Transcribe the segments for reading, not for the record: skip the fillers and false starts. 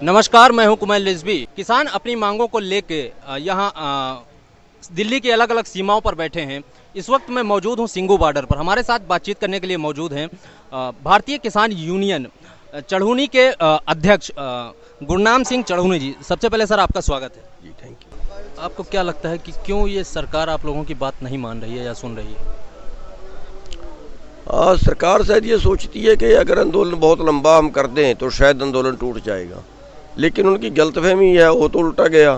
नमस्कार, मैं हूं कुमार रिजवी। किसान अपनी मांगों को लेके यहाँ दिल्ली की अलग अलग सीमाओं पर बैठे हैं। इस वक्त मैं मौजूद हूं सिंगू बॉर्डर पर। हमारे साथ बातचीत करने के लिए मौजूद हैं भारतीय किसान यूनियन चढ़ूनी के अध्यक्ष गुरनाम सिंह चढ़ूनी जी। सबसे पहले सर आपका स्वागत है जी, थैंक यू। आपको क्या लगता है कि क्यों ये सरकार आप लोगों की बात नहीं मान रही है या सुन रही है? सरकार शायद ये सोचती है कि अगर आंदोलन बहुत लंबा हम कर दें तो शायद आंदोलन टूट जाएगा, लेकिन उनकी गलतफहमी है, वो तो उल्टा गया।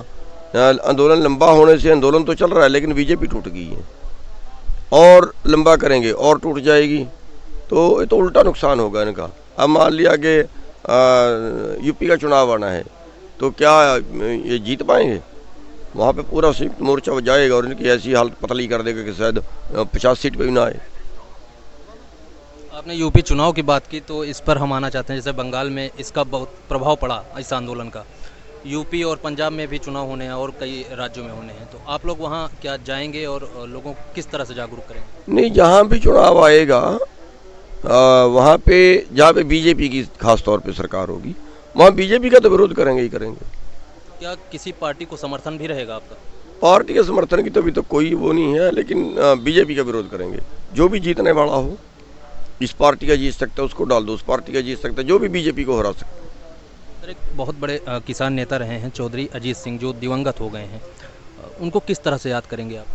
आंदोलन लंबा होने से आंदोलन तो चल रहा है लेकिन बीजेपी टूट गई है, और लंबा करेंगे और टूट जाएगी, तो ये तो उल्टा नुकसान होगा इनका। अब मान लिया कि यूपी का चुनाव आना है तो क्या ये जीत पाएंगे? वहाँ पे पूरा संयुक्त मोर्चा जाएगा और इनकी ऐसी हालत पतली कर देगा कि शायद 50 सीट पे भी ना आए। आपने यूपी चुनाव की बात की तो इस पर हम आना चाहते हैं। जैसे बंगाल में इसका बहुत प्रभाव पड़ा इस आंदोलन का, यूपी और पंजाब में भी चुनाव होने हैं और कई राज्यों में होने हैं, तो आप लोग वहाँ क्या जाएंगे और लोगों को किस तरह से जागरूक करेंगे? नहीं, जहाँ भी चुनाव आएगा वहाँ पे जहाँ पे बीजेपी की खास तौर पे सरकार होगी वहाँ बीजेपी का तो विरोध करेंगे ही करेंगे। क्या किसी पार्टी को समर्थन भी रहेगा आपका? पार्टी के समर्थन की तो अभी तो कोई वो नहीं है, लेकिन बीजेपी का विरोध करेंगे। जो भी जीतने वाला हो, इस पार्टी का जीत सकता है उसको डाल दो, उस पार्टी का जीत सकता है, जो भी बीजेपी को हरा सकता है। सर, एक बहुत बड़े किसान नेता रहे हैं चौधरी अजीत सिंह, जो दिवंगत हो गए हैं, उनको किस तरह से याद करेंगे आप?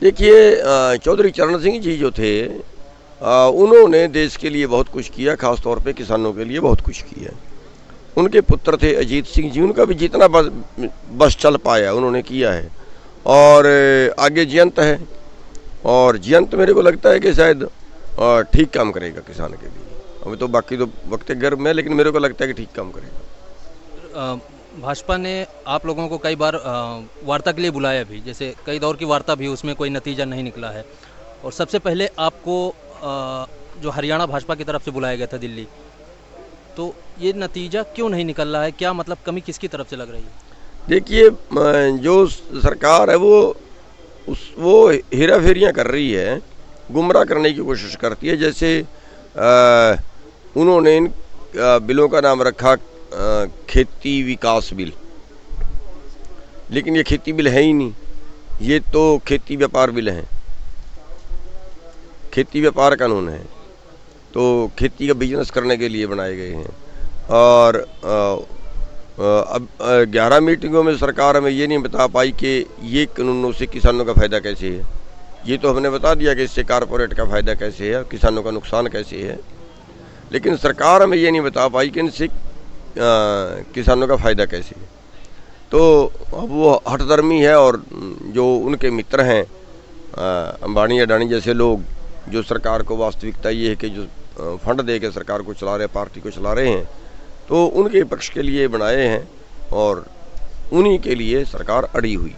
देखिए, चौधरी चरण सिंह जी जो थे, उन्होंने देश के लिए बहुत कुछ किया, खास तौर पे किसानों के लिए बहुत कुछ किया। उनके पुत्र थे अजीत सिंह जी, उनका भी जितना बस चल पाया उन्होंने किया है, और आगे जयंत है, और जयंत मेरे को लगता है कि शायद ठीक काम करेगा किसान के लिए। अभी तो बाकी तो वक्त गर्म है, लेकिन मेरे को लगता है कि ठीक काम करेगा। भाजपा ने आप लोगों को कई बार वार्ता के लिए बुलाया भी, जैसे कई दौर की वार्ता भी, उसमें कोई नतीजा नहीं निकला है। और सबसे पहले आपको जो हरियाणा भाजपा की तरफ से बुलाया गया था दिल्ली, तो ये नतीजा क्यों नहीं निकल रहा है? क्या मतलब कमी किसकी तरफ से लग रही है? देखिए, जो सरकार है वो हेरा फेरियाँ कर रही है, गुमराह करने की कोशिश करती है। जैसे उन्होंने इन बिलों का नाम रखा खेती विकास बिल, लेकिन ये खेती बिल है ही नहीं, ये तो खेती व्यापार बिल है, खेती व्यापार कानून है, तो खेती का बिजनेस करने के लिए बनाए गए हैं। और अब 11 मीटिंगों में सरकार हमें ये नहीं बता पाई कि ये कानूनों से किसानों का फ़ायदा कैसे है। ये तो हमने बता दिया कि इससे कारपोरेट का फ़ायदा कैसे है, किसानों का नुकसान कैसे है, लेकिन सरकार हमें ये नहीं बता पाई कि इनसे किसानों का फ़ायदा कैसे है। तो अब वो हठधर्मी है, और जो उनके मित्र हैं अंबानी अडानी जैसे लोग, जो सरकार को वास्तविकता ये है कि जो फंड दे के सरकार को चला रहे, पार्टी को चला रहे हैं, तो उनके पक्ष के लिए बनाए हैं और उन्हीं के लिए सरकार अड़ी हुई।